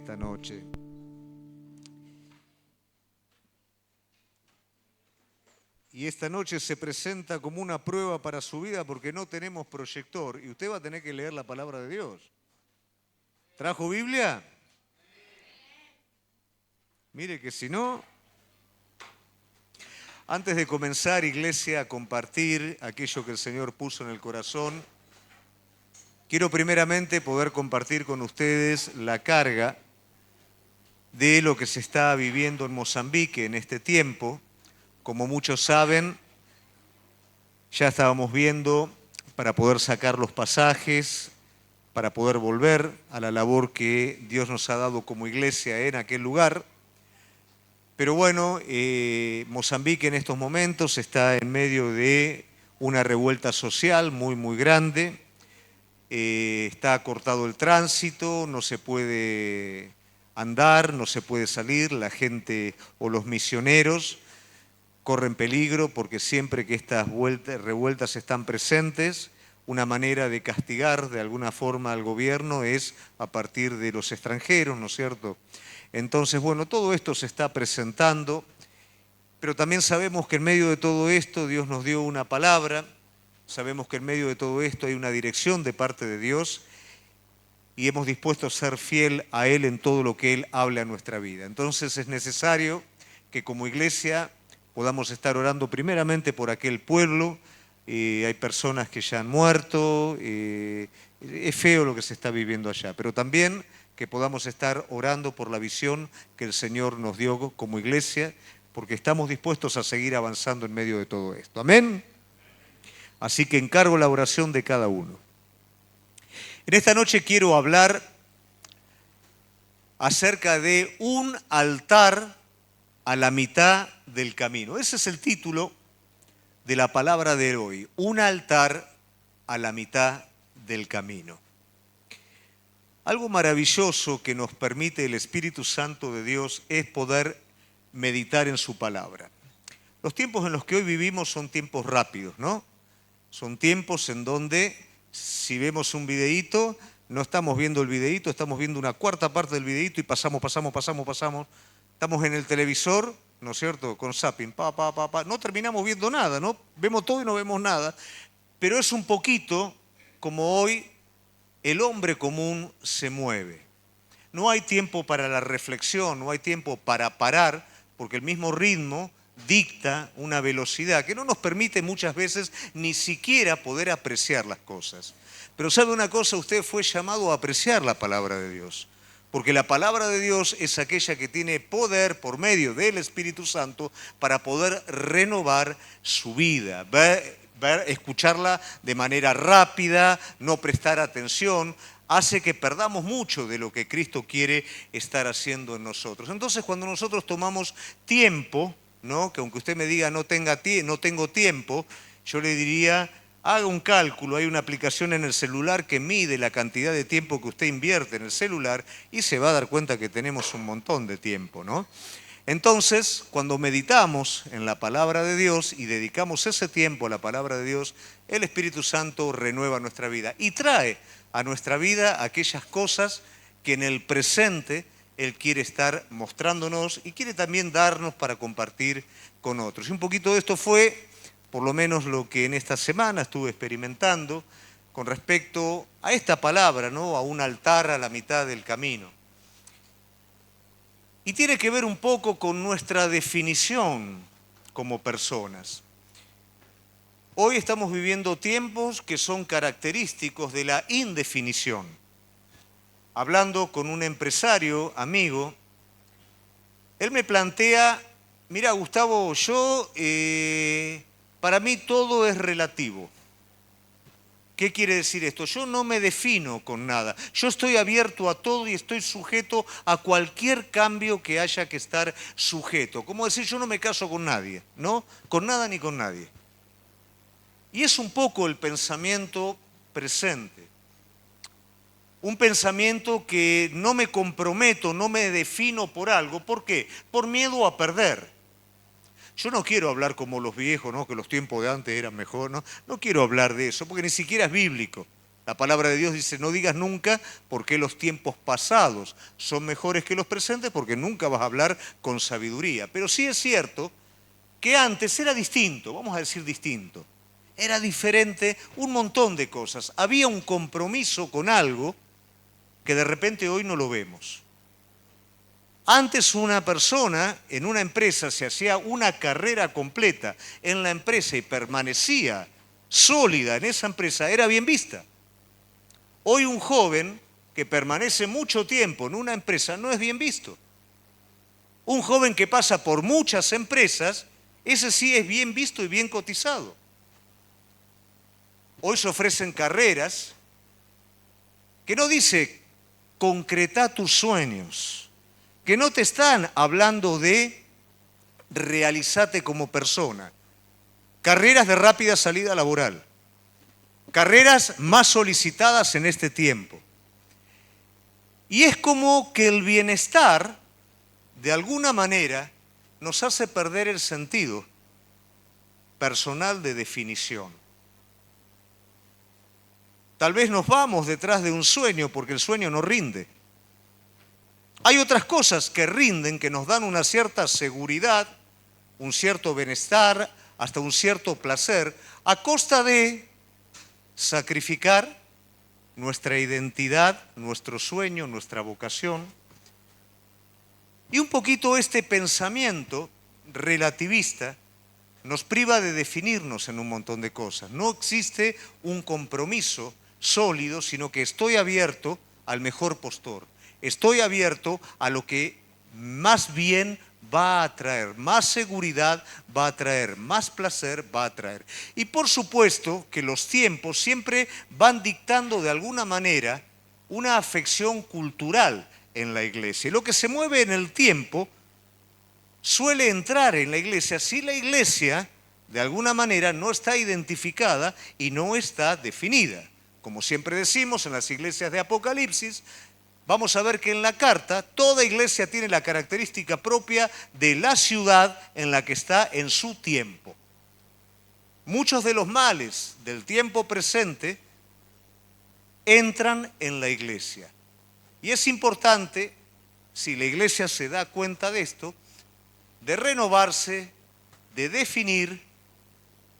esta noche. Y esta noche se presenta como una prueba para su vida porque no tenemos proyector y usted va a tener que leer la palabra de Dios. ¿Trajo Biblia? Mire que si no... Antes de comenzar, iglesia, a compartir aquello que el Señor puso en el corazón, quiero primeramente poder compartir con ustedes la carga de lo que se está viviendo en Mozambique en este tiempo. Como muchos saben, ya estábamos viendo para poder sacar los pasajes, para poder volver a la labor que Dios nos ha dado como iglesia en aquel lugar. Pero bueno, Mozambique en estos momentos está en medio de una revuelta social muy grande. Está cortado el tránsito, no se puede andar, no se puede salir, la gente o los misioneros corren peligro porque siempre que estas revueltas están presentes, una manera de castigar de alguna forma al gobierno es a partir de los extranjeros, ¿no es cierto? Entonces, bueno, todo esto se está presentando, pero también sabemos que en medio de todo esto Dios nos dio una palabra, sabemos que en medio de todo esto hay una dirección de parte de Dios y hemos dispuesto a ser fiel a Él en todo lo que Él habla en nuestra vida. Entonces es necesario que como iglesia podamos estar orando primeramente por aquel pueblo. Hay personas que ya han muerto, es feo lo que se está viviendo allá, pero también que podamos estar orando por la visión que el Señor nos dio como iglesia, porque estamos dispuestos a seguir avanzando en medio de todo esto. ¿Amén? Así que encargo la oración de cada uno. En esta noche quiero hablar acerca de un altar a la mitad del camino. Ese es el título de la palabra de hoy, un altar a la mitad del camino. Algo maravilloso que nos permite el Espíritu Santo de Dios es poder meditar en su palabra. Los tiempos en los que hoy vivimos son tiempos rápidos, ¿no? Son tiempos en donde si vemos un videíto, no estamos viendo el videíto, estamos viendo una cuarta parte del videíto y pasamos. Estamos en el televisor, ¿no es cierto?, con zapping, no terminamos viendo nada, ¿no? Vemos todo y no vemos nada, pero es un poquito como hoy el hombre común se mueve. No hay tiempo para la reflexión, no hay tiempo para parar, porque el mismo ritmo dicta una velocidad que no nos permite muchas veces ni siquiera poder apreciar las cosas. Pero ¿sabe una cosa? Usted fue llamado a apreciar la palabra de Dios. Porque la palabra de Dios es aquella que tiene poder por medio del Espíritu Santo para poder renovar su vida, escucharla de manera rápida, no prestar atención, hace que perdamos mucho de lo que Cristo quiere estar haciendo en nosotros. Entonces, cuando nosotros tomamos tiempo, ¿no?, que aunque usted me diga no tengo tiempo, yo le diría, haga un cálculo, hay una aplicación en el celular que mide la cantidad de tiempo que usted invierte en el celular y se va a dar cuenta que tenemos un montón de tiempo, ¿no? Entonces, cuando meditamos en la palabra de Dios y dedicamos ese tiempo a la palabra de Dios, el Espíritu Santo renueva nuestra vida y trae a nuestra vida aquellas cosas que en el presente Él quiere estar mostrándonos y quiere también darnos para compartir con otros. Y un poquito de esto fue, por lo menos, lo que en esta semana estuve experimentando con respecto a esta palabra, ¿no?, a un altar a la mitad del camino. Y tiene que ver un poco con nuestra definición como personas. Hoy estamos viviendo tiempos que son característicos de la indefinición. Hablando con un empresario, amigo, él me plantea, mira Gustavo, para mí todo es relativo. ¿Qué quiere decir esto? Yo no me defino con nada. Yo estoy abierto a todo y estoy sujeto a cualquier cambio que haya que estar sujeto. Como decir, yo no me caso con nadie, ¿no? Con nada ni con nadie. Y es un poco el pensamiento presente. Un pensamiento que no me comprometo, no me defino por algo. ¿Por qué? Por miedo a perder. Yo no quiero hablar como los viejos, ¿no?, que los tiempos de antes eran mejor, ¿no? No quiero hablar de eso, porque ni siquiera es bíblico. La palabra de Dios dice, no digas nunca por qué los tiempos pasados son mejores que los presentes, porque nunca vas a hablar con sabiduría. Pero sí es cierto que antes era distinto, vamos a decir distinto. Era diferente un montón de cosas. Había un compromiso con algo que de repente hoy no lo vemos. Antes una persona en una empresa se hacía una carrera completa en la empresa y permanecía sólida en esa empresa, era bien vista. Hoy un joven que permanece mucho tiempo en una empresa no es bien visto. Un joven que pasa por muchas empresas, ese sí es bien visto y bien cotizado. Hoy se ofrecen carreras que no dice concreta tus sueños, que no te están hablando de realizarte como persona. Carreras de rápida salida laboral, carreras más solicitadas en este tiempo. Y es como que el bienestar, de alguna manera, nos hace perder el sentido personal de definición. Tal vez nos vamos detrás de un sueño porque el sueño no rinde. Hay otras cosas que rinden, que nos dan una cierta seguridad, un cierto bienestar, hasta un cierto placer, a costa de sacrificar nuestra identidad, nuestro sueño, nuestra vocación. Y un poquito este pensamiento relativista nos priva de definirnos en un montón de cosas. No existe un compromiso sólido, sino que estoy abierto al mejor postor. Estoy abierto a lo que más bien va a traer, más seguridad va a traer, más placer va a traer. Y por supuesto que los tiempos siempre van dictando de alguna manera una afección cultural en la iglesia. Y lo que se mueve en el tiempo suele entrar en la iglesia si la iglesia de alguna manera no está identificada y no está definida. Como siempre decimos en las iglesias de Apocalipsis, vamos a ver que en la carta toda iglesia tiene la característica propia de la ciudad en la que está en su tiempo. Muchos de los males del tiempo presente entran en la iglesia. Y es importante, si la iglesia se da cuenta de esto, de renovarse, de definir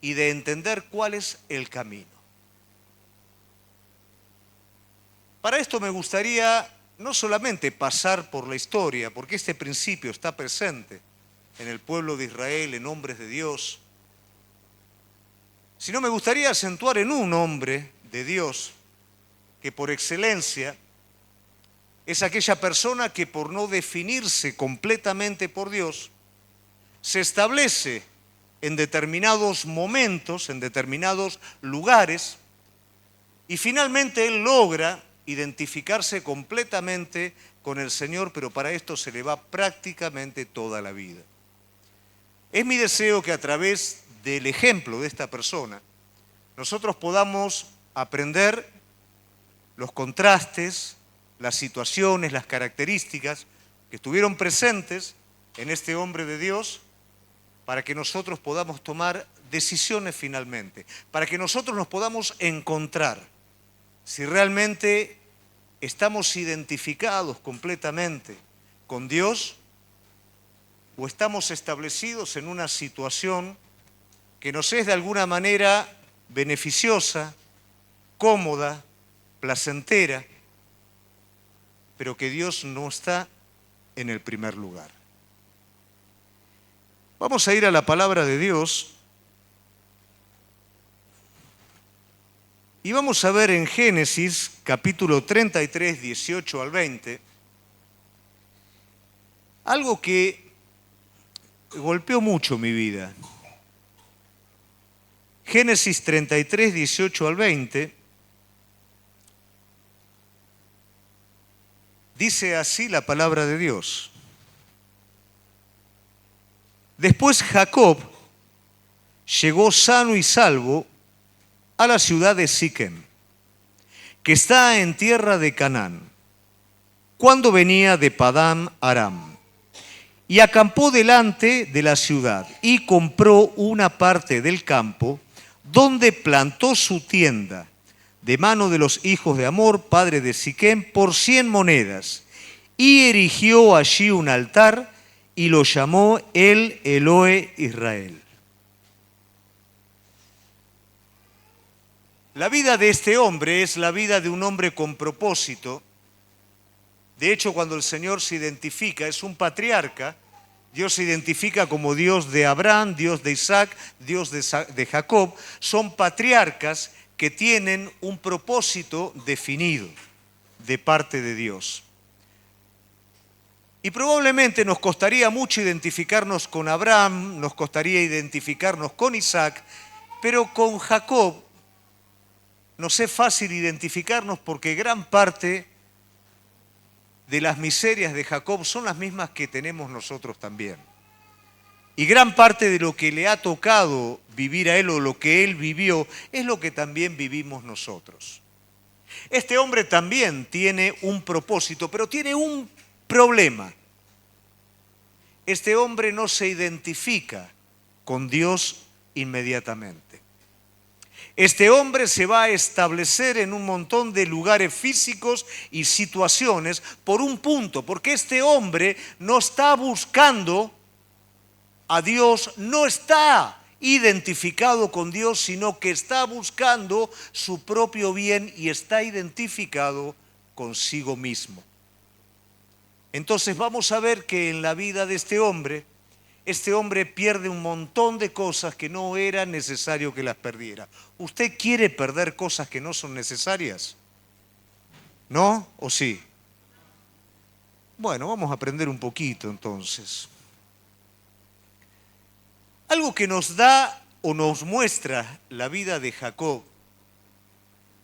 y de entender cuál es el camino. Para esto me gustaría no solamente pasar por la historia, porque este principio está presente en el pueblo de Israel, en hombres de Dios, sino me gustaría acentuar en un hombre de Dios que por excelencia es aquella persona que por no definirse completamente por Dios, se establece en determinados momentos, en determinados lugares, y finalmente él logra identificarse completamente con el Señor, pero para esto se le va prácticamente toda la vida. Es mi deseo que a través del ejemplo de esta persona, nosotros podamos aprender los contrastes, las situaciones, las características que estuvieron presentes en este hombre de Dios, para que nosotros podamos tomar decisiones finalmente, para que nosotros nos podamos encontrar si realmente estamos identificados completamente con Dios o estamos establecidos en una situación que nos es de alguna manera beneficiosa, cómoda, placentera, pero que Dios no está en el primer lugar. Vamos a ir a la palabra de Dios y vamos a ver en Génesis capítulo 33, 18 al 20, algo que golpeó mucho mi vida. Génesis 33, 18 al 20, dice así la palabra de Dios. Después Jacob llegó sano y salvo a la ciudad de Siquem, que está en tierra de Canaán, cuando venía de Padán Aram, y acampó delante de la ciudad y compró una parte del campo donde plantó su tienda, de mano de los hijos de Hamor, padre de Siquem, por 100 monedas, y erigió allí un altar y lo llamó El Elohe Israel. La vida de este hombre es la vida de un hombre con propósito. De hecho, cuando el Señor se identifica, es un patriarca. Dios se identifica como Dios de Abraham, Dios de Isaac, Dios de Jacob. Son patriarcas que tienen un propósito definido de parte de Dios. Y probablemente nos costaría mucho identificarnos con Abraham, nos costaría identificarnos con Isaac, pero con Jacob nos es fácil identificarnos porque gran parte de las miserias de Jacob son las mismas que tenemos nosotros también. Y gran parte de lo que le ha tocado vivir a él o lo que él vivió es lo que también vivimos nosotros. Este hombre también tiene un propósito, pero tiene un problema. Este hombre no se identifica con Dios inmediatamente. Este hombre se va a establecer en un montón de lugares físicos y situaciones por un punto, porque este hombre no está buscando a Dios, no está identificado con Dios, sino que está buscando su propio bien y está identificado consigo mismo. Entonces vamos a ver que en la vida de este hombre pierde un montón de cosas que no era necesario que las perdiera. ¿Usted quiere perder cosas que no son necesarias? ¿No? ¿O sí? Bueno, vamos a aprender un poquito entonces. Algo que nos da o nos muestra la vida de Jacob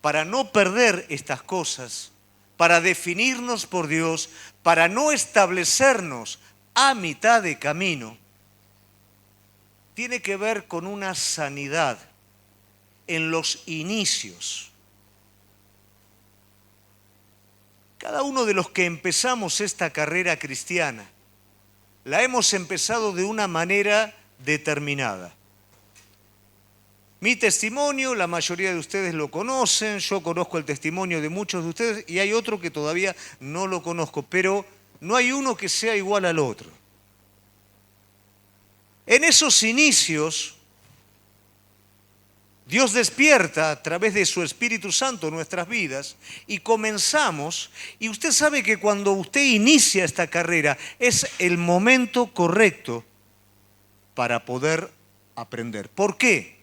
para no perder estas cosas, para definirnos por Dios, para no establecernos a mitad de camino, tiene que ver con una sanidad en los inicios. Cada uno de los que empezamos esta carrera cristiana, la hemos empezado de una manera determinada. Mi testimonio, la mayoría de ustedes lo conocen, yo conozco el testimonio de muchos de ustedes y hay otro que todavía no lo conozco, pero no hay uno que sea igual al otro. En esos inicios, Dios despierta a través de su Espíritu Santo nuestras vidas y comenzamos, y usted sabe que cuando usted inicia esta carrera es el momento correcto para poder aprender. ¿Por qué?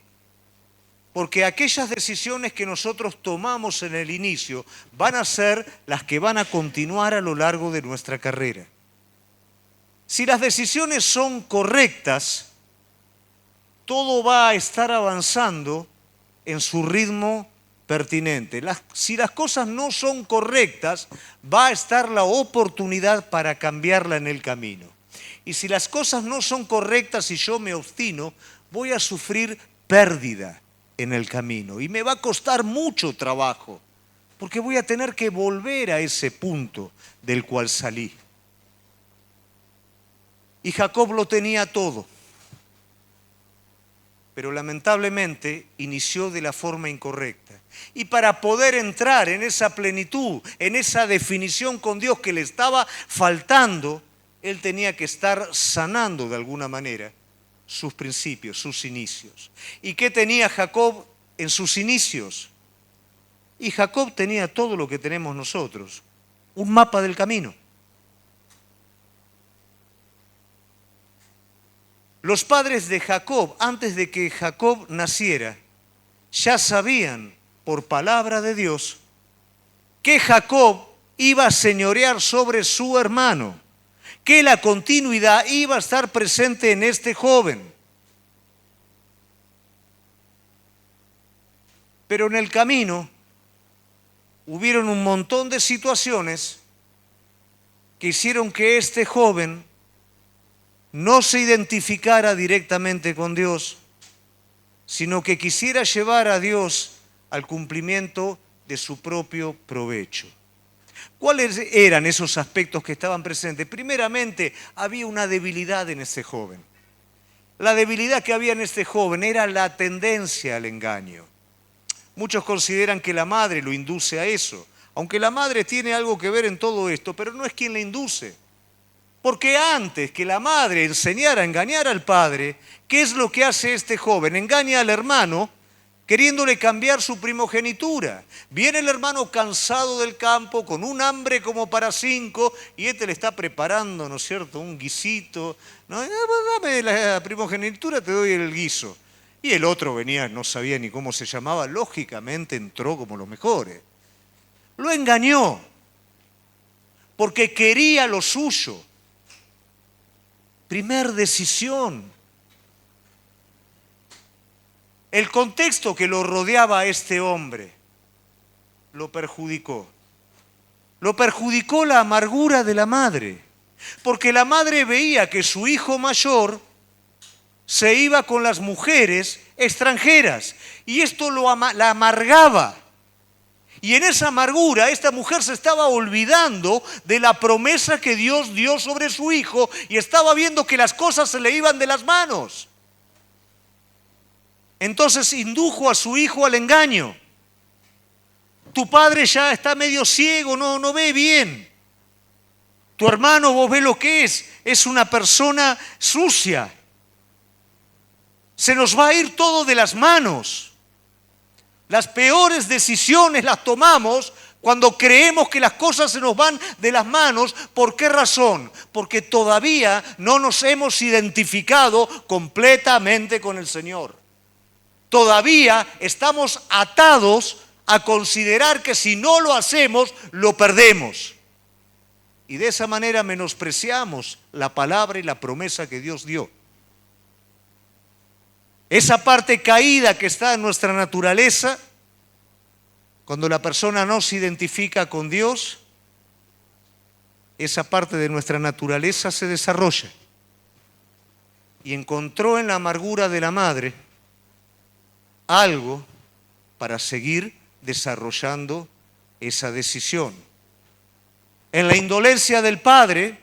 Porque aquellas decisiones que nosotros tomamos en el inicio van a ser las que van a continuar a lo largo de nuestra carrera. Si las decisiones son correctas, todo va a estar avanzando en su ritmo pertinente. Si las cosas no son correctas, va a estar la oportunidad para cambiarla en el camino. Y si las cosas no son correctas y yo me obstino, voy a sufrir pérdida en el camino. Y me va a costar mucho trabajo, porque voy a tener que volver a ese punto del cual salí. Y Jacob lo tenía todo, pero lamentablemente inició de la forma incorrecta. Y para poder entrar en esa plenitud, en esa definición con Dios que le estaba faltando, él tenía que estar sanando de alguna manera sus principios, sus inicios. ¿Y qué tenía Jacob en sus inicios? Y Jacob tenía todo lo que tenemos nosotros, un mapa del camino. Los padres de Jacob, antes de que Jacob naciera, ya sabían por palabra de Dios que Jacob iba a señorear sobre su hermano, que la continuidad iba a estar presente en este joven. Pero en el camino hubieron un montón de situaciones que hicieron que este joven no se identificara directamente con Dios, sino que quisiera llevar a Dios al cumplimiento de su propio provecho. ¿Cuáles eran esos aspectos que estaban presentes? Primeramente, había una debilidad en este joven. La debilidad que había en este joven era la tendencia al engaño. Muchos consideran que la madre lo induce a eso, aunque la madre tiene algo que ver en todo esto, pero no es quien la induce. Porque antes que la madre enseñara a engañar al padre, ¿qué es lo que hace este joven? Engaña al hermano queriéndole cambiar su primogenitura. Viene el hermano cansado del campo, con un hambre como para 5, y este le está preparando, ¿no es cierto?, un guisito. ¿No? Dame la primogenitura, te doy el guiso. Y el otro venía, no sabía ni cómo se llamaba, lógicamente entró como los mejores. Lo engañó, porque quería lo suyo. Primer decisión. El contexto que lo rodeaba a este hombre lo perjudicó. Lo perjudicó la amargura de la madre, porque la madre veía que su hijo mayor se iba con las mujeres extranjeras y esto la amargaba. Y en esa amargura esta mujer se estaba olvidando de la promesa que Dios dio sobre su hijo y estaba viendo que las cosas se le iban de las manos. Entonces indujo a su hijo al engaño. Tu padre ya está medio ciego, no ve bien. Tu hermano, vos ves lo que es una persona sucia. Se nos va a ir todo de las manos. Las peores decisiones las tomamos cuando creemos que las cosas se nos van de las manos. ¿Por qué razón? Porque todavía no nos hemos identificado completamente con el Señor. Todavía estamos atados a considerar que si no lo hacemos, lo perdemos. Y de esa manera menospreciamos la palabra y la promesa que Dios dio. Esa parte caída que está en nuestra naturaleza, cuando la persona no se identifica con Dios, esa parte de nuestra naturaleza se desarrolla. Y encontró en la amargura de la madre algo para seguir desarrollando esa decisión. En la indolencia del padre,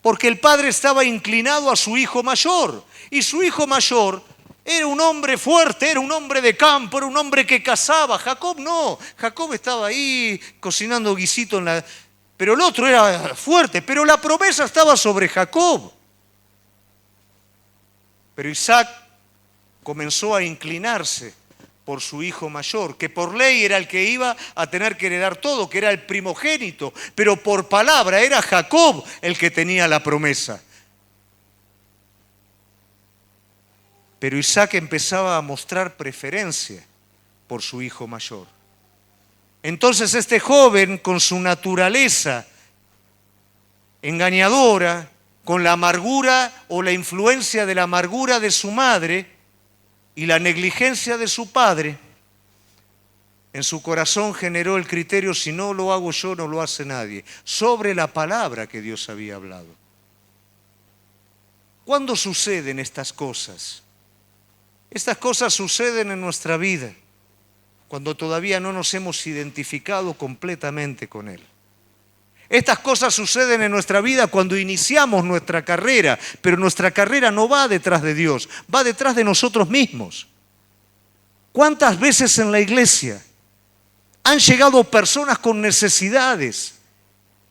porque el padre estaba inclinado a su hijo mayor, y su hijo mayor era un hombre fuerte, era un hombre de campo, era un hombre que cazaba. Jacob no, Jacob estaba ahí cocinando guisito pero el otro era fuerte, pero la promesa estaba sobre Jacob. Pero Isaac comenzó a inclinarse por su hijo mayor, que por ley era el que iba a tener que heredar todo, que era el primogénito, pero por palabra era Jacob el que tenía la promesa. Pero Isaac empezaba a mostrar preferencia por su hijo mayor. Entonces este joven, con su naturaleza engañadora, con la amargura o la influencia de la amargura de su madre y la negligencia de su padre, en su corazón generó el criterio: si no lo hago yo, no lo hace nadie, sobre la palabra que Dios había hablado. ¿Cuándo suceden estas cosas? Estas cosas suceden en nuestra vida cuando todavía no nos hemos identificado completamente con Él. Estas cosas suceden en nuestra vida cuando iniciamos nuestra carrera, pero nuestra carrera no va detrás de Dios, va detrás de nosotros mismos. ¿Cuántas veces en la iglesia han llegado personas con necesidades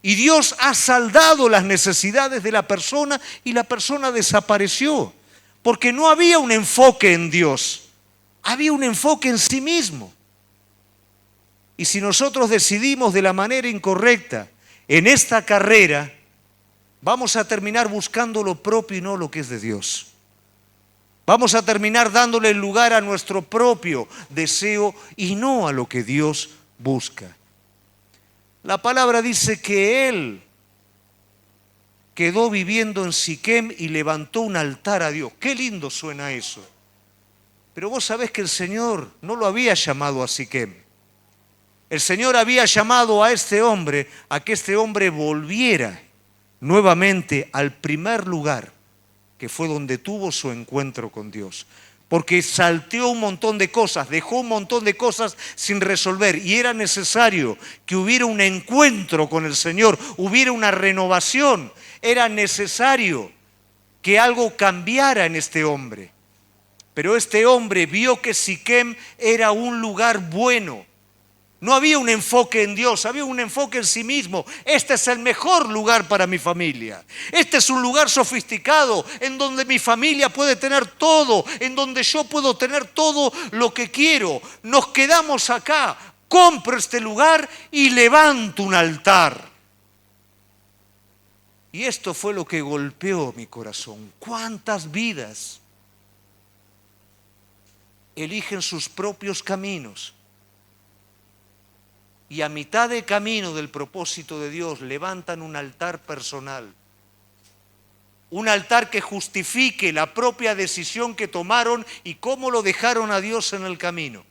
y Dios ha saldado las necesidades de la persona y la persona desapareció? Porque no había un enfoque en Dios, había un enfoque en sí mismo. Y si nosotros decidimos de la manera incorrecta en esta carrera, vamos a terminar buscando lo propio y no lo que es de Dios. Vamos a terminar dándole lugar a nuestro propio deseo y no a lo que Dios busca. La palabra dice que él quedó viviendo en Siquem y levantó un altar a Dios. Qué lindo suena eso. Pero vos sabés que el Señor no lo había llamado a Siquem. El Señor había llamado a este hombre a que este hombre volviera nuevamente al primer lugar, que fue donde tuvo su encuentro con Dios. Porque salteó un montón de cosas, dejó un montón de cosas sin resolver y era necesario que hubiera un encuentro con el Señor, hubiera una renovación. Era necesario que algo cambiara en este hombre. Pero este hombre vio que Siquem era un lugar bueno. No había un enfoque en Dios, había un enfoque en sí mismo. Este es el mejor lugar para mi familia. Este es un lugar sofisticado en donde mi familia puede tener todo, en donde yo puedo tener todo lo que quiero. Nos quedamos acá, compro este lugar y levanto un altar. Y esto fue lo que golpeó mi corazón. ¿Cuántas vidas eligen sus propios caminos? Y a mitad de camino del propósito de Dios levantan un altar personal. Un altar que justifique la propia decisión que tomaron y cómo lo dejaron a Dios en el camino.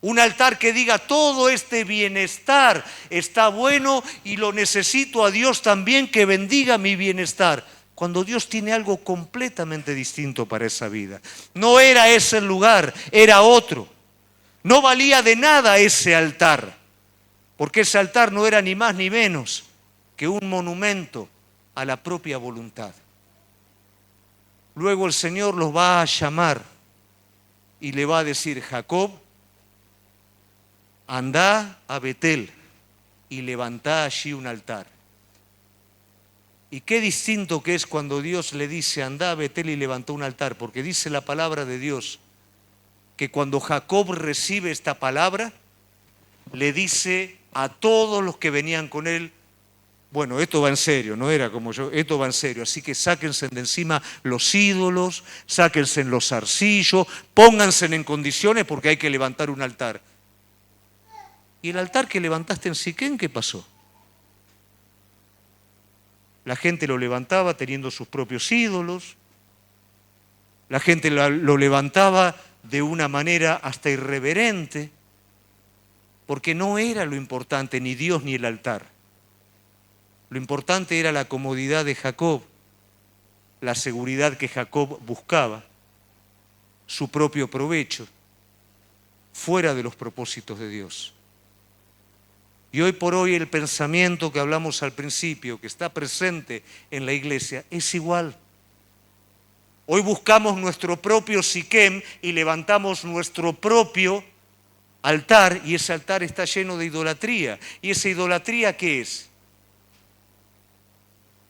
Un altar que diga todo este bienestar está bueno y lo necesito a Dios también que bendiga mi bienestar. Cuando Dios tiene algo completamente distinto para esa vida. No era ese el lugar, era otro. No valía de nada ese altar. Porque ese altar no era ni más ni menos que un monumento a la propia voluntad. Luego el Señor los va a llamar y le va a decir: Jacob, andá a Betel y levantá allí un altar. Y qué distinto que es cuando Dios le dice: andá a Betel y levantá un altar, porque dice la palabra de Dios que cuando Jacob recibe esta palabra, le dice a todos los que venían con él: bueno, esto va en serio, no era como yo, esto va en serio, así que sáquense de encima los ídolos, sáquense los zarcillos, pónganse en condiciones porque hay que levantar un altar. ¿Y el altar que levantaste en Siquem, qué pasó? La gente lo levantaba teniendo sus propios ídolos, la gente lo levantaba de una manera hasta irreverente, porque no era lo importante ni Dios ni el altar. Lo importante era la comodidad de Jacob, la seguridad que Jacob buscaba, su propio provecho, fuera de los propósitos de Dios. Y hoy por hoy el pensamiento que hablamos al principio, que está presente en la iglesia, es igual. Hoy buscamos nuestro propio Siquem y levantamos nuestro propio altar, y ese altar está lleno de idolatría. ¿Y esa idolatría qué es?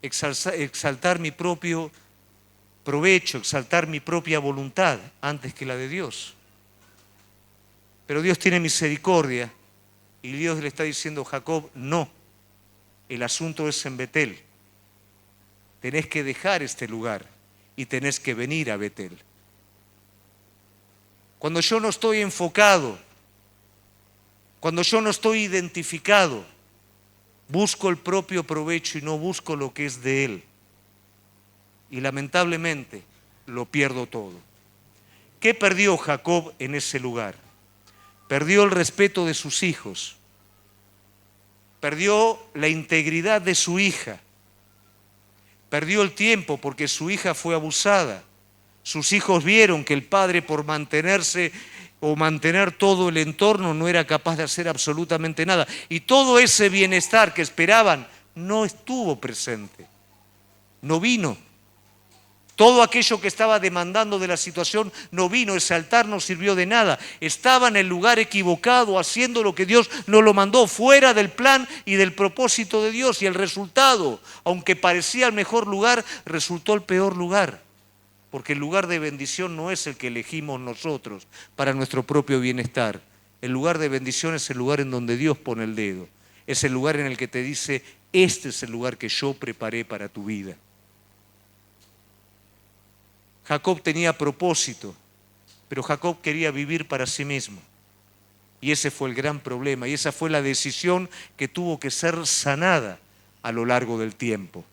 Exaltar mi propio provecho, exaltar mi propia voluntad antes que la de Dios. Pero Dios tiene misericordia y Dios le está diciendo: Jacob, no, el asunto es en Betel. Tenés que dejar este lugar y tenés que venir a Betel. Cuando yo no estoy enfocado, cuando yo no estoy identificado, busco el propio provecho y no busco lo que es de Él. Y lamentablemente lo pierdo todo. ¿Qué perdió Jacob en ese lugar? Perdió el respeto de sus hijos. Perdió la integridad de su hija. Perdió el tiempo porque su hija fue abusada. Sus hijos vieron que el padre, por mantenerse o mantener todo el entorno, no era capaz de hacer absolutamente nada. Y todo ese bienestar que esperaban no estuvo presente, no vino. Todo aquello que estaba demandando de la situación no vino, ese altar no sirvió de nada. Estaba en el lugar equivocado, haciendo lo que Dios no lo mandó, fuera del plan y del propósito de Dios. Y el resultado, aunque parecía el mejor lugar, resultó el peor lugar. Porque el lugar de bendición no es el que elegimos nosotros para nuestro propio bienestar. El lugar de bendición es el lugar en donde Dios pone el dedo. Es el lugar en el que te dice: este es el lugar que yo preparé para tu vida. Jacob tenía propósito, pero Jacob quería vivir para sí mismo. Y ese fue el gran problema, y esa fue la decisión que tuvo que ser sanada a lo largo del tiempo.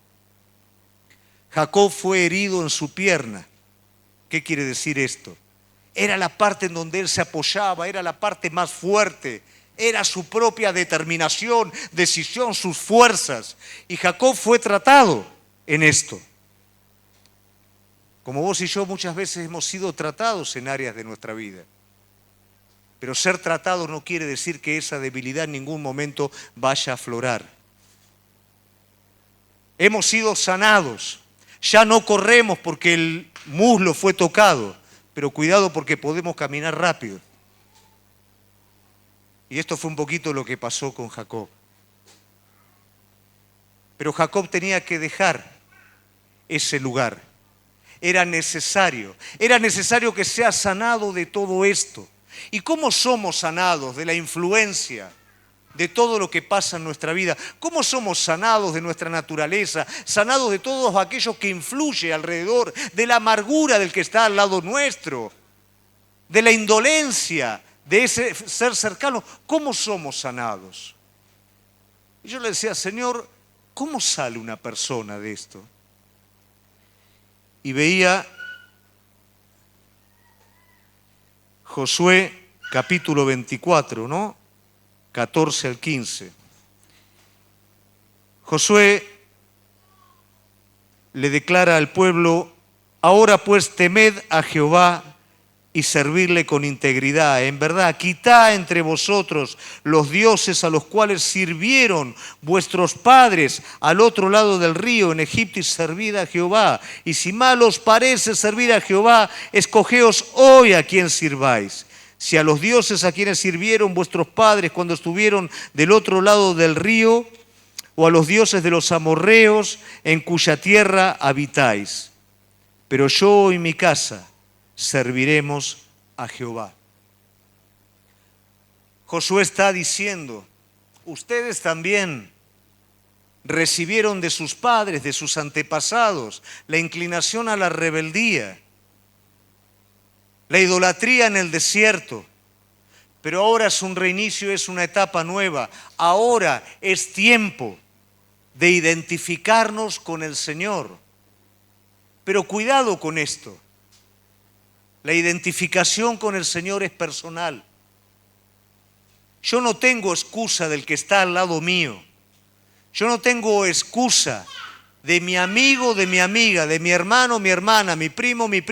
Jacob fue herido en su pierna. ¿Qué quiere decir esto? Era la parte en donde él se apoyaba, era la parte más fuerte, era su propia determinación, decisión, sus fuerzas. Y Jacob fue tratado en esto. Como vos y yo muchas veces hemos sido tratados en áreas de nuestra vida. Pero ser tratado no quiere decir que esa debilidad en ningún momento vaya a aflorar. Hemos sido sanados. Ya no corremos porque el muslo fue tocado, pero cuidado porque podemos caminar rápido. Y esto fue un poquito lo que pasó con Jacob. Pero Jacob tenía que dejar ese lugar. Era necesario que sea sanado de todo esto. ¿Y cómo somos sanados de la influencia de todo lo que pasa en nuestra vida? ¿Cómo somos sanados de nuestra naturaleza? Sanados de todos aquellos que influye alrededor, de la amargura del que está al lado nuestro, de la indolencia de ese ser cercano. ¿Cómo somos sanados? Y yo le decía, Señor, ¿cómo sale una persona de esto? Y veía Josué capítulo 24, ¿no? 14 al 15. Josué le declara al pueblo: ahora pues temed a Jehová y servirle con integridad. En verdad, quitad entre vosotros los dioses a los cuales sirvieron vuestros padres al otro lado del río en Egipto, y servid a Jehová. Y si mal os parece servir a Jehová, escogeos hoy a quién sirváis. Si a los dioses a quienes sirvieron vuestros padres cuando estuvieron del otro lado del río, o a los dioses de los amorreos en cuya tierra habitáis. Pero yo y mi casa serviremos a Jehová. Josué está diciendo, ustedes también recibieron de sus padres, de sus antepasados, la inclinación a la rebeldía, la idolatría en el desierto. Pero ahora es un reinicio, es una etapa nueva. Ahora es tiempo de identificarnos con el Señor. Pero cuidado con esto. La identificación con el Señor es personal. Yo no tengo excusa del que está al lado mío. Yo no tengo excusa de mi amigo, de mi amiga, de mi hermano, mi hermana, mi primo, mi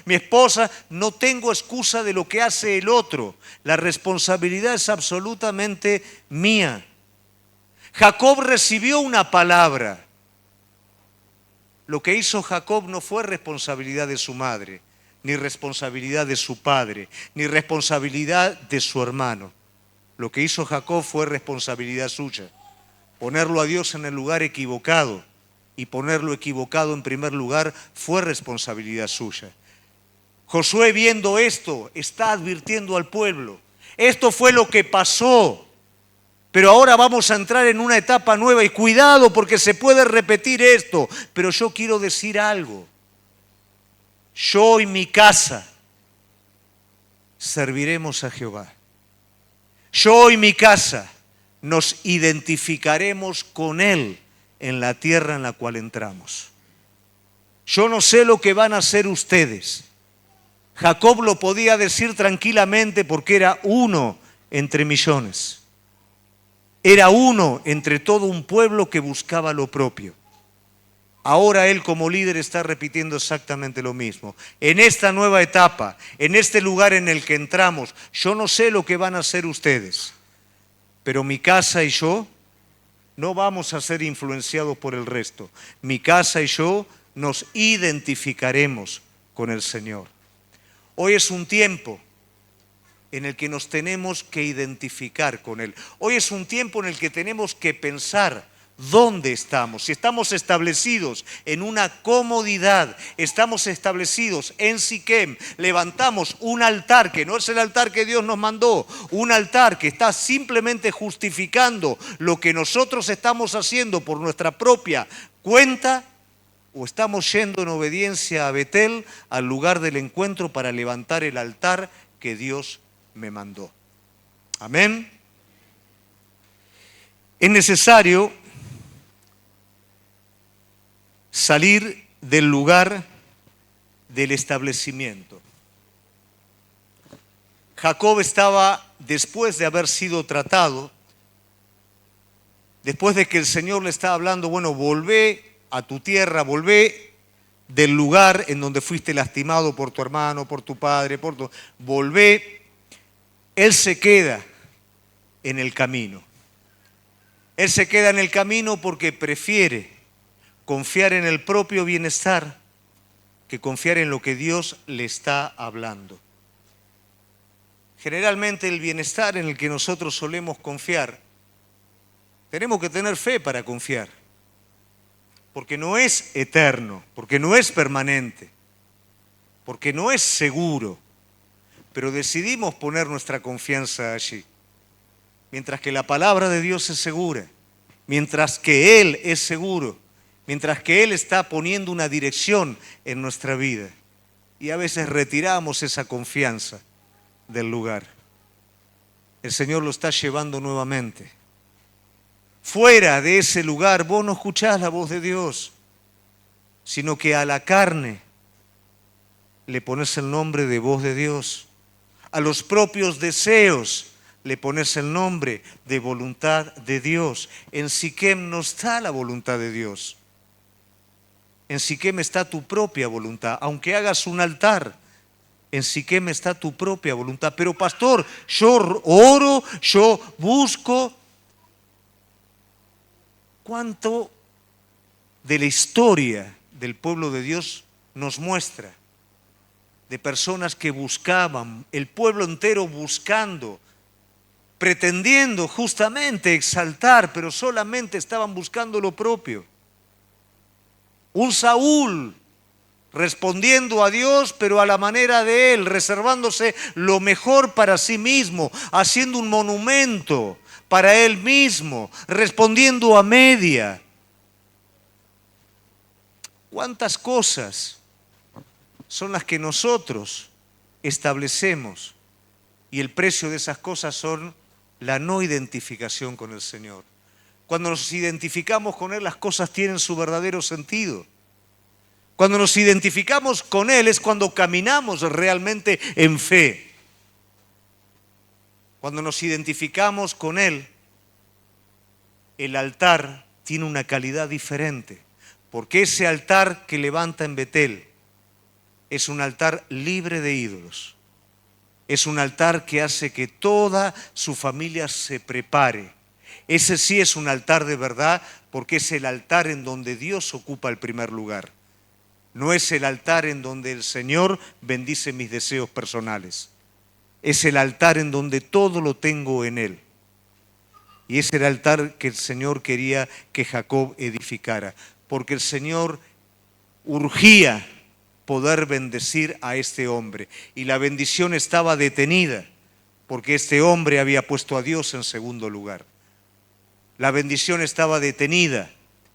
esposa. No tengo excusa de lo que hace el otro. La responsabilidad es absolutamente mía. Jacob recibió una palabra. Lo que hizo Jacob no fue responsabilidad de su madre, ni responsabilidad de su padre, ni responsabilidad de su hermano. Lo que hizo Jacob fue responsabilidad suya. Ponerlo a Dios en el lugar equivocado y ponerlo equivocado en primer lugar fue responsabilidad suya. Josué, viendo esto, está advirtiendo al pueblo. Esto fue lo que pasó, pero ahora vamos a entrar en una etapa nueva y cuidado porque se puede repetir esto. Pero yo quiero decir algo. Yo y mi casa serviremos a Jehová. Yo y mi casa nos identificaremos con Él en la tierra en la cual entramos. Yo no sé lo que van a hacer ustedes. Jacob lo podía decir tranquilamente porque era uno entre millones. Era uno entre todo un pueblo que buscaba lo propio. Ahora él como líder está repitiendo exactamente lo mismo. En esta nueva etapa, en este lugar en el que entramos, yo no sé lo que van a hacer ustedes, pero mi casa y yo no vamos a ser influenciados por el resto. Mi casa y yo nos identificaremos con el Señor. Hoy es un tiempo en el que nos tenemos que identificar con Él. Hoy es un tiempo en el que tenemos que pensar dónde estamos. Si estamos establecidos en una comodidad, estamos establecidos en Siquem, levantamos un altar que no es el altar que Dios nos mandó, un altar que está simplemente justificando lo que nosotros estamos haciendo por nuestra propia cuenta, o estamos yendo en obediencia a Betel, al lugar del encuentro, para levantar el altar que Dios me mandó. Amén. Es necesario salir del lugar del establecimiento. Jacob estaba, después de haber sido tratado, después de que el Señor le estaba hablando, bueno, volvé a tu tierra, volvé del lugar en donde fuiste lastimado por tu hermano, por tu padre, volvé. Él se queda en el camino. Él se queda en el camino porque prefiere confiar en el propio bienestar que confiar en lo que Dios le está hablando. Generalmente el bienestar en el que nosotros solemos confiar, tenemos que tener fe para confiar, porque no es eterno, porque no es permanente, porque no es seguro, pero decidimos poner nuestra confianza allí. Mientras que la palabra de Dios es segura, mientras que Él es seguro, mientras que Él está poniendo una dirección en nuestra vida. Y a veces retiramos esa confianza del lugar. El Señor lo está llevando nuevamente. Fuera de ese lugar vos no escuchás la voz de Dios, sino que a la carne le pones el nombre de voz de Dios. A los propios deseos le pones el nombre de voluntad de Dios. En Siquem no está la voluntad de Dios. En Siquem está tu propia voluntad. Aunque hagas un altar, en Siquem está tu propia voluntad. Pero pastor, yo oro, yo busco. ¿Cuánto de la historia del pueblo de Dios nos muestra? De personas que buscaban, el pueblo entero buscando, pretendiendo justamente exaltar, pero solamente estaban buscando lo propio. Un Saúl respondiendo a Dios, pero a la manera de él, reservándose lo mejor para sí mismo, haciendo un monumento para él mismo, respondiendo a media. ¿Cuántas cosas son las que nosotros establecemos? Y el precio de esas cosas son la no identificación con el Señor. Cuando nos identificamos con Él, las cosas tienen su verdadero sentido. Cuando nos identificamos con Él es cuando caminamos realmente en fe. Cuando nos identificamos con Él, el altar tiene una calidad diferente, porque ese altar que levanta en Betel es un altar libre de ídolos. Es un altar que hace que toda su familia se prepare. Ese sí es un altar de verdad, porque es el altar en donde Dios ocupa el primer lugar. No es el altar en donde el Señor bendice mis deseos personales. Es el altar en donde todo lo tengo en Él. Y es el altar que el Señor quería que Jacob edificara, porque el Señor urgía poder bendecir a este hombre. Y la bendición estaba detenida, porque este hombre había puesto a Dios en segundo lugar. La bendición estaba detenida,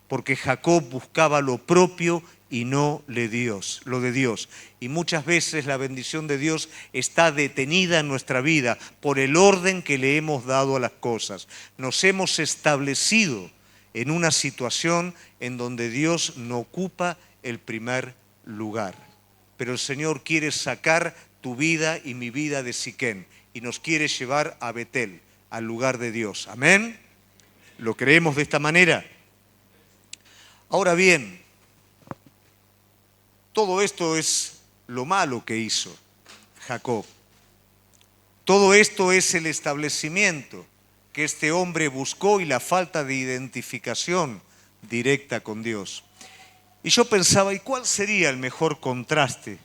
porque Jacob buscaba lo propio y no lo de Dios. Y muchas veces la bendición de Dios está detenida en nuestra vida por el orden que le hemos dado a las cosas. Nos hemos establecido en una situación en donde Dios no ocupa el primer lugar. Pero el Señor quiere sacar tu vida y mi vida de Siquem y nos quiere llevar a Betel, al lugar de Dios. ¿Amén? ¿Lo creemos de esta manera? Ahora bien, todo esto es lo malo que hizo Jacob. Todo esto es el establecimiento que este hombre buscó y la falta de identificación directa con Dios. Y yo pensaba, ¿y cuál sería el mejor contraste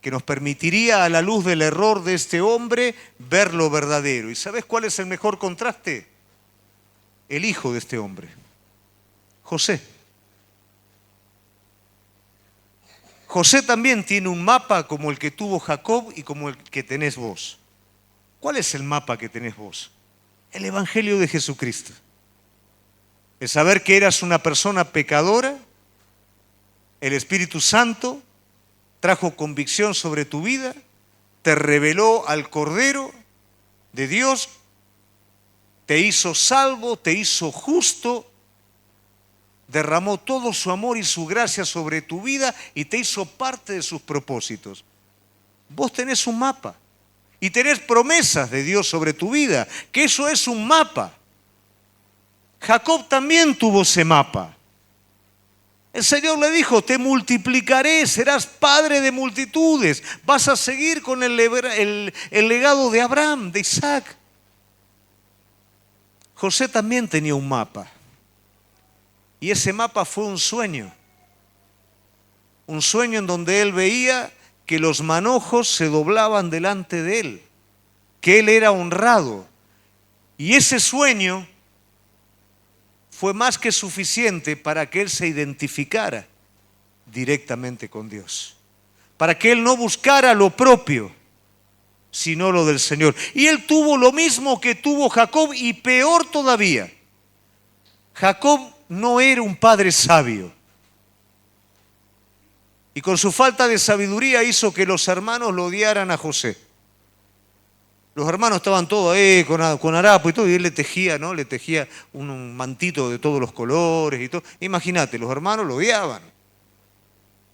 que nos permitiría a la luz del error de este hombre ver lo verdadero? ¿Y sabes cuál es el mejor contraste? El hijo de este hombre, José. José también tiene un mapa como el que tuvo Jacob y como el que tenés vos. ¿Cuál es el mapa que tenés vos? El Evangelio de Jesucristo. El saber que eras una persona pecadora, el Espíritu Santo trajo convicción sobre tu vida, te reveló al Cordero de Dios, te hizo salvo, te hizo justo, derramó todo su amor y su gracia sobre tu vida y te hizo parte de sus propósitos. Vos tenés un mapa y tenés promesas de Dios sobre tu vida, que eso es un mapa. Jacob también tuvo ese mapa. El Señor le dijo, te multiplicaré, serás padre de multitudes, vas a seguir con el legado de Abraham, de Isaac. José también tenía un mapa. Y ese mapa fue un sueño. Un sueño en donde él veía que los manojos se doblaban delante de él, que él era honrado. Y ese sueño fue más que suficiente para que él se identificara directamente con Dios, para que él no buscara lo propio, sino lo del Señor. Y él tuvo lo mismo que tuvo Jacob, y peor todavía. Jacob no era un padre sabio, y con su falta de sabiduría hizo que los hermanos lo odiaran a José. Los hermanos estaban todos ahí con harapo y todo, y él le tejía, ¿no? Le tejía un mantito de todos los colores y todo. Imagínate, los hermanos lo odiaban.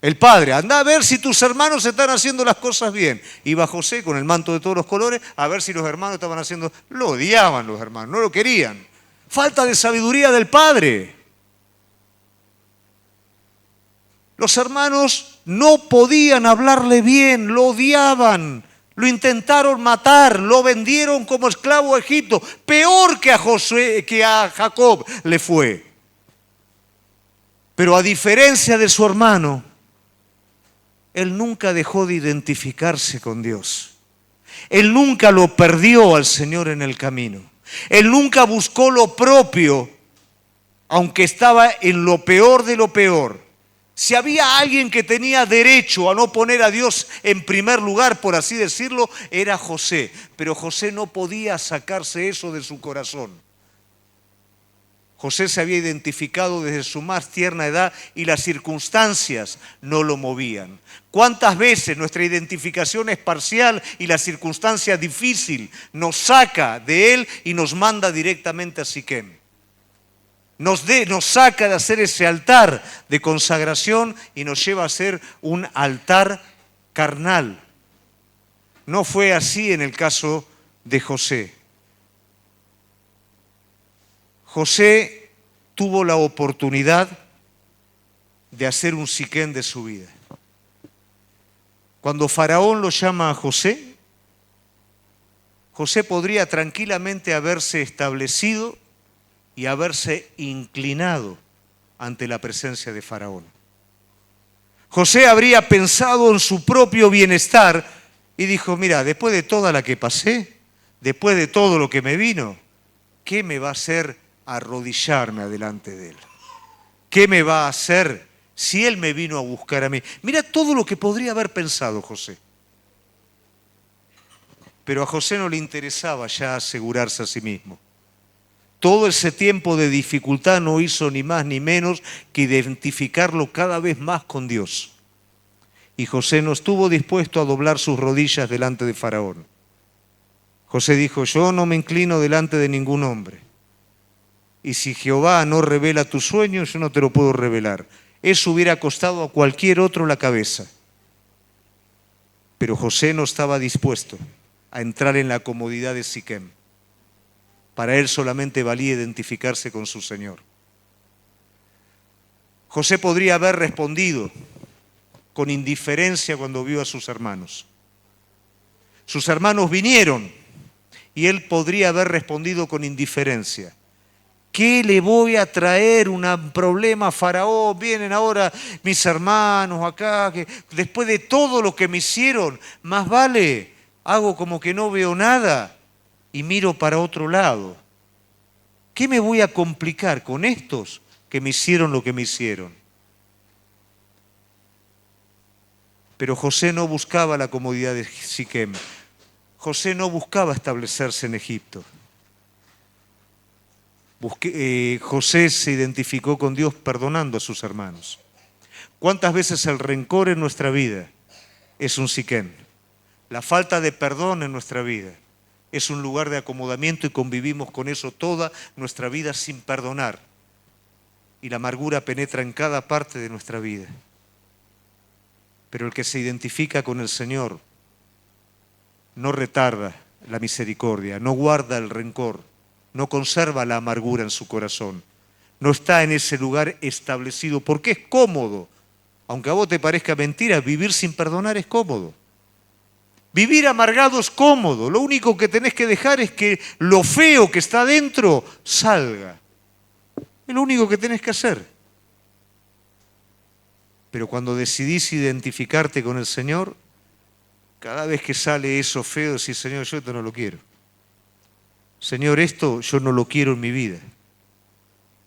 El padre, anda a ver si tus hermanos están haciendo las cosas bien. Iba José con el manto de todos los colores a ver si los hermanos estaban haciendo. Lo odiaban los hermanos, no lo querían. Falta de sabiduría del padre. Los hermanos no podían hablarle bien, lo odiaban, lo intentaron matar, lo vendieron como esclavo a Egipto. Peor que a Jacob le fue. Pero a diferencia de su hermano, él nunca dejó de identificarse con Dios. Él nunca lo perdió al Señor en el camino. Él nunca buscó lo propio, aunque estaba en lo peor de lo peor. Si había alguien que tenía derecho a no poner a Dios en primer lugar, por así decirlo, era José. Pero José no podía sacarse eso de su corazón. José se había identificado desde su más tierna edad y las circunstancias no lo movían. ¿Cuántas veces nuestra identificación es parcial y la circunstancia difícil nos saca de él y nos manda directamente a Siquem? Nos saca de hacer ese altar de consagración y nos lleva a hacer un altar carnal. No fue así en el caso de José. José tuvo la oportunidad de hacer un Siquem de su vida. Cuando Faraón lo llama a José, José podría tranquilamente haberse establecido y haberse inclinado ante la presencia de Faraón. José habría pensado en su propio bienestar y dijo, mira, después de toda la que pasé, después de todo lo que me vino, ¿qué me va a hacer arrodillarme delante de él? ¿Qué me va a hacer si él me vino a buscar a mí? Mira todo lo que podría haber pensado José. Pero a José no le interesaba ya asegurarse a sí mismo. Todo ese tiempo de dificultad no hizo ni más ni menos que identificarlo cada vez más con Dios. Y José no estuvo dispuesto a doblar sus rodillas delante de Faraón. José dijo, yo no me inclino delante de ningún hombre. Y si Jehová no revela tu sueño, yo no te lo puedo revelar. Eso hubiera costado a cualquier otro la cabeza. Pero José no estaba dispuesto a entrar en la comodidad de Siquem. Para él solamente valía identificarse con su Señor. José podría haber respondido con indiferencia cuando vio a sus hermanos. Sus hermanos vinieron y él podría haber respondido con indiferencia. ¿Qué le voy a traer un problema a Faraón? Vienen ahora mis hermanos acá, que después de todo lo que me hicieron, más vale, hago como que no veo nada y miro para otro lado. ¿Qué me voy a complicar con estos que me hicieron lo que me hicieron? Pero José no buscaba la comodidad de Siquem. José no buscaba establecerse en Egipto. José se identificó con Dios perdonando a sus hermanos. ¿Cuántas veces el rencor en nuestra vida es un Siquem? La falta de perdón en nuestra vida es un lugar de acomodamiento y convivimos con eso toda nuestra vida sin perdonar. Y la amargura penetra en cada parte de nuestra vida. Pero el que se identifica con el Señor no retarda la misericordia, no guarda el rencor, no conserva la amargura en su corazón. No está en ese lugar establecido porque es cómodo. Aunque a vos te parezca mentira, vivir sin perdonar es cómodo. Vivir amargado es cómodo. Lo único que tenés que dejar es que lo feo que está dentro salga. Es lo único que tenés que hacer. Pero cuando decidís identificarte con el Señor, cada vez que sale eso feo, decís, Señor, yo esto no lo quiero. Señor, esto yo no lo quiero en mi vida.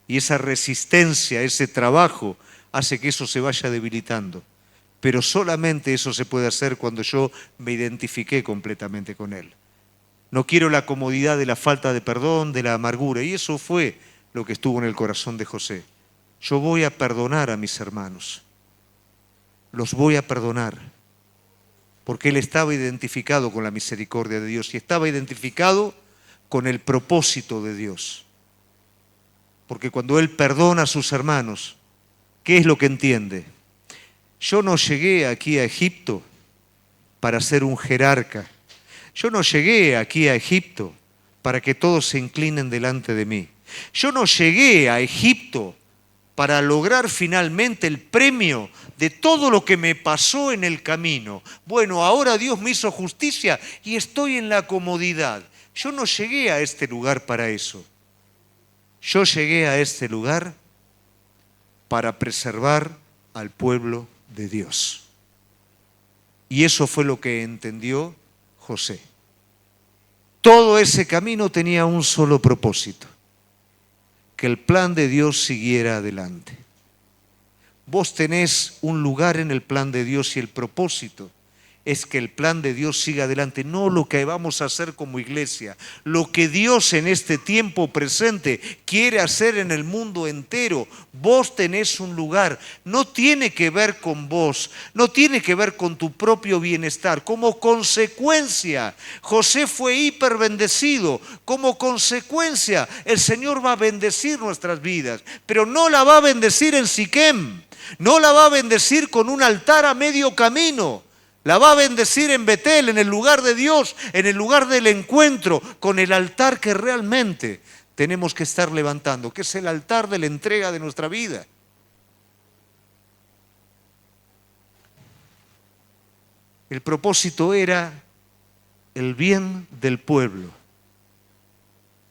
Y esa resistencia, ese trabajo, hace que eso se vaya debilitando. Pero solamente eso se puede hacer cuando yo me identifiqué completamente con Él. No quiero la comodidad de la falta de perdón, de la amargura. Y eso fue lo que estuvo en el corazón de José. Yo voy a perdonar a mis hermanos. Los voy a perdonar. Porque él estaba identificado con la misericordia de Dios y estaba identificado con el propósito de Dios. Porque cuando él perdona a sus hermanos, ¿qué es lo que entiende? Yo no llegué aquí a Egipto para ser un jerarca. Yo no llegué aquí a Egipto para que todos se inclinen delante de mí. Yo no llegué a Egipto para lograr finalmente el premio de todo lo que me pasó en el camino. Bueno, ahora Dios me hizo justicia y estoy en la comodidad. Yo no llegué a este lugar para eso. Yo llegué a este lugar para preservar al pueblo de Dios. Y eso fue lo que entendió José. Todo ese camino tenía un solo propósito: que el plan de Dios siguiera adelante. Vos tenés un lugar en el plan de Dios y el propósito es que el plan de Dios siga adelante, no lo que vamos a hacer como iglesia, lo que Dios en este tiempo presente quiere hacer en el mundo entero. Vos tenés un lugar, no tiene que ver con vos, no tiene que ver con tu propio bienestar. Como consecuencia, José fue hiper bendecido, como consecuencia el Señor va a bendecir nuestras vidas, pero no la va a bendecir en Siquem, no la va a bendecir con un altar a medio camino. La va a bendecir en Betel, en el lugar de Dios, en el lugar del encuentro, con el altar que realmente tenemos que estar levantando, que es el altar de la entrega de nuestra vida. El propósito era el bien del pueblo,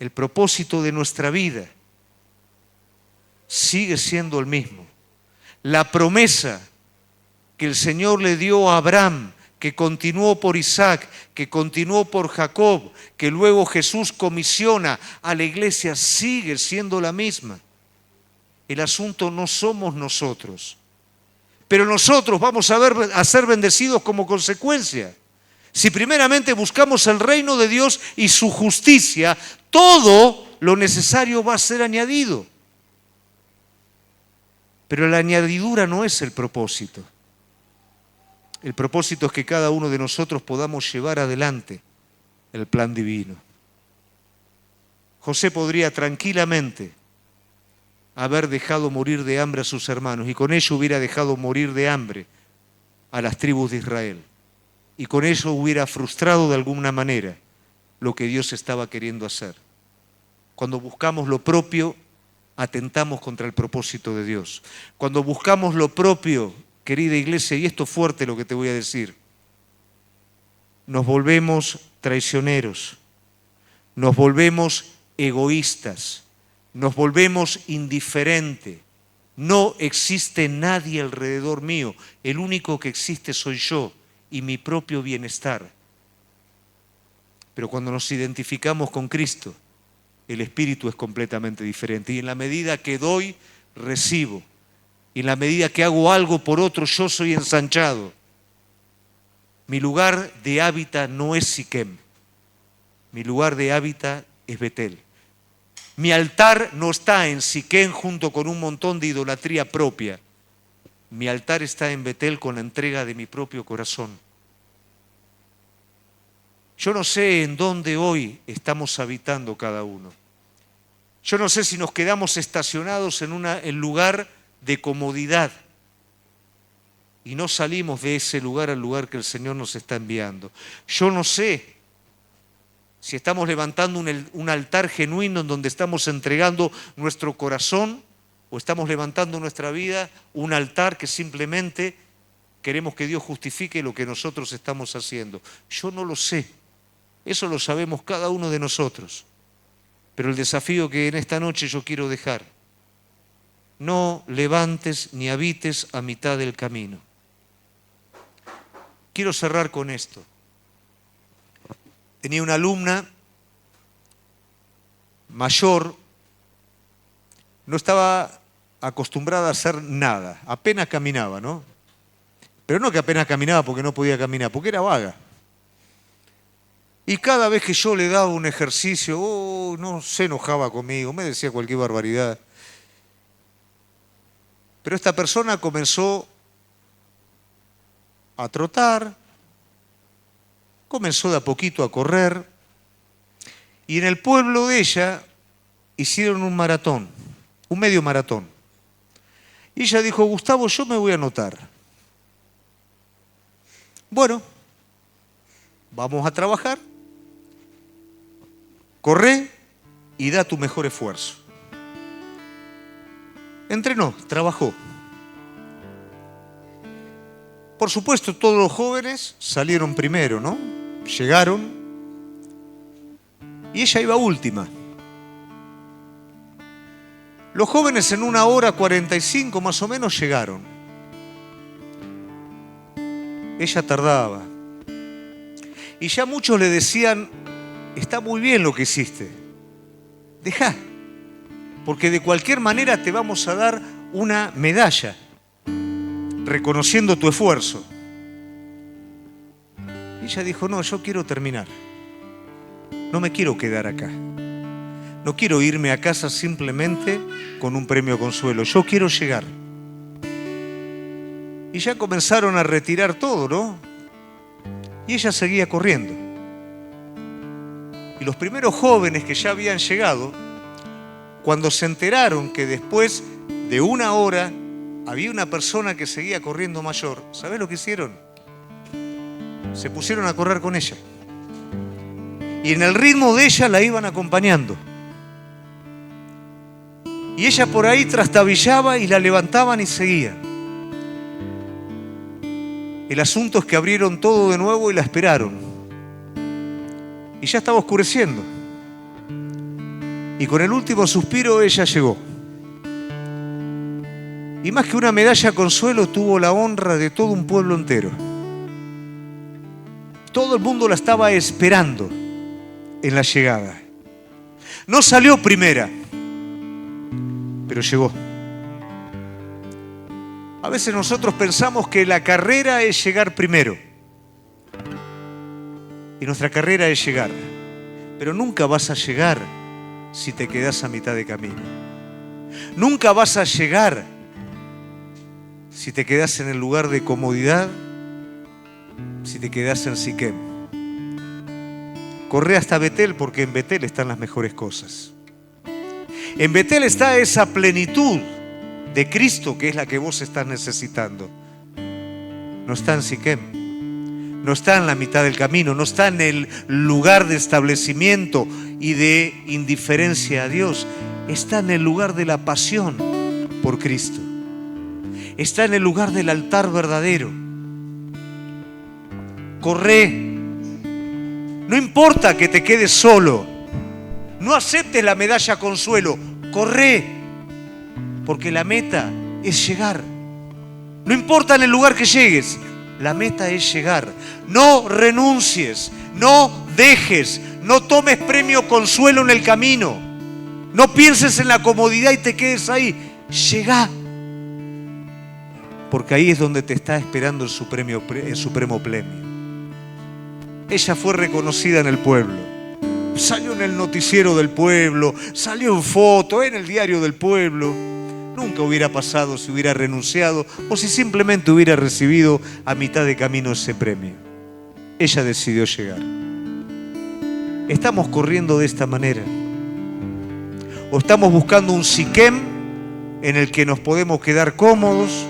el propósito de nuestra vida sigue siendo el mismo. La promesa que el Señor le dio a Abraham, que continuó por Isaac, que continuó por Jacob, que luego Jesús comisiona a la iglesia, sigue siendo la misma. El asunto no somos nosotros, pero nosotros vamos a ser bendecidos como consecuencia. Si primeramente buscamos el reino de Dios y su justicia, todo lo necesario va a ser añadido. Pero la añadidura no es el propósito. El propósito es que cada uno de nosotros podamos llevar adelante el plan divino. José podría tranquilamente haber dejado morir de hambre a sus hermanos y con ello hubiera dejado morir de hambre a las tribus de Israel. Y con ello hubiera frustrado de alguna manera lo que Dios estaba queriendo hacer. Cuando buscamos lo propio, atentamos contra el propósito de Dios. Cuando buscamos lo propio, querida iglesia, y esto es fuerte lo que te voy a decir, nos volvemos traicioneros, nos volvemos egoístas, nos volvemos indiferentes. No existe nadie alrededor mío, el único que existe soy yo y mi propio bienestar. Pero cuando nos identificamos con Cristo, el espíritu es completamente diferente y en la medida que doy, recibo. Y en la medida que hago algo por otro, yo soy ensanchado. Mi lugar de hábitat no es Siquem. Mi lugar de hábitat es Betel. Mi altar no está en Siquem junto con un montón de idolatría propia. Mi altar está en Betel con la entrega de mi propio corazón. Yo no sé en dónde hoy estamos habitando cada uno. Yo no sé si nos quedamos estacionados en lugar de comodidad y no salimos de ese lugar al lugar que el Señor nos está enviando. Yo no sé si estamos levantando un altar genuino en donde estamos entregando nuestro corazón o estamos levantando nuestra vida un altar que simplemente queremos que Dios justifique lo que nosotros estamos haciendo. Yo no lo sé, eso lo sabemos cada uno de nosotros, pero el desafío que en esta noche yo quiero dejar no levantes ni habites a mitad del camino. Quiero cerrar con esto. Tenía una alumna mayor, no estaba acostumbrada a hacer nada, apenas caminaba, ¿no? Pero no que apenas caminaba porque no podía caminar, porque era vaga. Y cada vez que yo le daba un ejercicio, no se enojaba conmigo, me decía cualquier barbaridad. Pero esta persona comenzó a trotar, comenzó de a poquito a correr, y en el pueblo de ella hicieron un maratón, un medio maratón. Y ella dijo, Gustavo, yo me voy a anotar. Bueno, vamos a trabajar, corre y da tu mejor esfuerzo. Entrenó, trabajó. Por supuesto, todos los jóvenes salieron primero, ¿no? Llegaron y ella iba última. Los jóvenes en 1:45 más o menos llegaron. Ella tardaba. Y ya muchos le decían, está muy bien lo que hiciste. Dejá, porque de cualquier manera te vamos a dar una medalla, reconociendo tu esfuerzo. Y ella dijo, no, yo quiero terminar. No me quiero quedar acá. No quiero irme a casa simplemente con un premio consuelo. Yo quiero llegar. Y ya comenzaron a retirar todo, ¿no? Y ella seguía corriendo. Y los primeros jóvenes que ya habían llegado, cuando se enteraron que después de 1 hora había una persona que seguía corriendo mayor, ¿sabés lo que hicieron? Se pusieron a correr con ella. Y en el ritmo de ella la iban acompañando. Y ella por ahí trastabillaba y la levantaban y seguían. El asunto es que abrieron todo de nuevo y la esperaron. Y ya estaba oscureciendo. Y con el último suspiro ella llegó. Y más que una medalla consuelo, tuvo la honra de todo un pueblo entero. Todo el mundo la estaba esperando en la llegada. No salió primera, pero llegó. A veces nosotros pensamos que la carrera es llegar primero. Y nuestra carrera es llegar. Pero nunca vas a llegar si te quedas a mitad de camino. Nunca vas a llegar si te quedas en el lugar de comodidad, si te quedas en Siquem. Corre hasta Betel, porque en Betel están las mejores cosas. En Betel está esa plenitud de Cristo que es la que vos estás necesitando. No está en Siquem, no está en la mitad del camino, no está en el lugar de establecimiento y de indiferencia a Dios. Está en el lugar de la pasión por Cristo. Está en el lugar del altar verdadero. Corre. No importa que te quedes solo. No aceptes la medalla consuelo. Corre. Porque la meta es llegar. No importa en el lugar que llegues. La meta es llegar. No renuncies. No dejes. No tomes premio consuelo en el camino. No pienses en la comodidad y te quedes ahí. Llegá. Porque ahí es donde te está esperando el supremo premio. Ella fue reconocida en el pueblo. Salió en el noticiero del pueblo, salió en foto, en el diario del pueblo. Nunca hubiera pasado si hubiera renunciado o si simplemente hubiera recibido a mitad de camino ese premio. Ella decidió llegar. Estamos corriendo de esta manera. O estamos buscando un Siquem en el que nos podemos quedar cómodos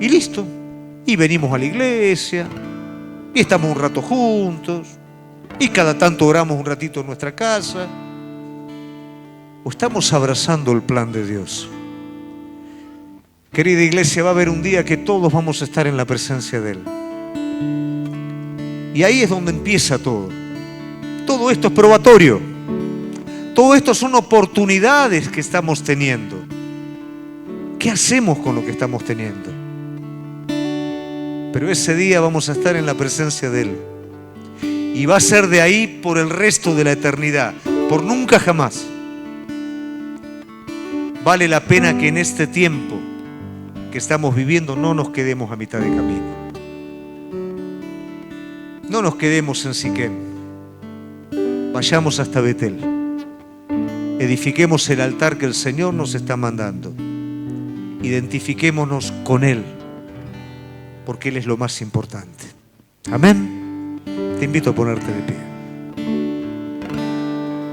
y listo. Y venimos a la iglesia y estamos un rato juntos y cada tanto oramos un ratito en nuestra casa. O estamos abrazando el plan de Dios. Querida iglesia, va a haber un día que todos vamos a estar en la presencia de Él. Y ahí es donde empieza todo. Todo esto es probatorio. Todo esto son oportunidades que estamos teniendo. ¿Qué hacemos con lo que estamos teniendo? Pero ese día vamos a estar en la presencia de Él. Y va a ser de ahí por el resto de la eternidad, por nunca jamás. Vale la pena que en este tiempo que estamos viviendo no nos quedemos a mitad de camino. No nos quedemos en Siquem. Vayamos hasta Betel. Edifiquemos el altar que el Señor nos está mandando. Identifiquémonos con Él, porque Él es lo más importante. Amén. Te invito a ponerte de pie.